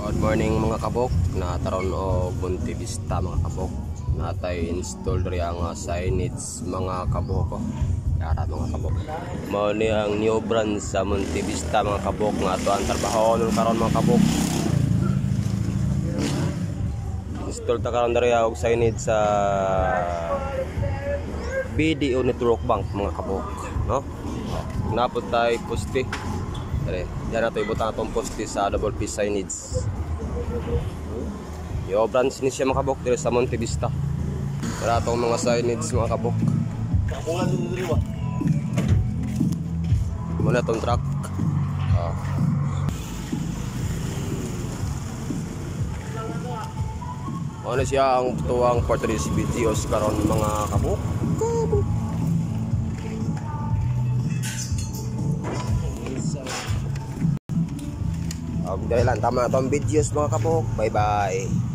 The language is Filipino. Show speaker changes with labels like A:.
A: Good morning mga kabok, nataron o Monte Vista mga kabok. Natay install ri ang signage mga kabok. Yara mga kabok. Mao ni ang new brand sa Monte Vista mga kabok nga ato ang trabaho nun karon mga kabok. Install ta karon diri og signage sa BDO Network Bank mga kabok, no? Napod tay poste. Diyan na ito ibutang itong poste sa double piece signage. Yung branch ni siya makabok dito sa Monte Vista. Para itong mga signage mga kabok. Muna itong truck. Ano siya ang tuwang portrait videos karon mga kabok. Dahil lang tama itong videos mga kabok. Bye bye.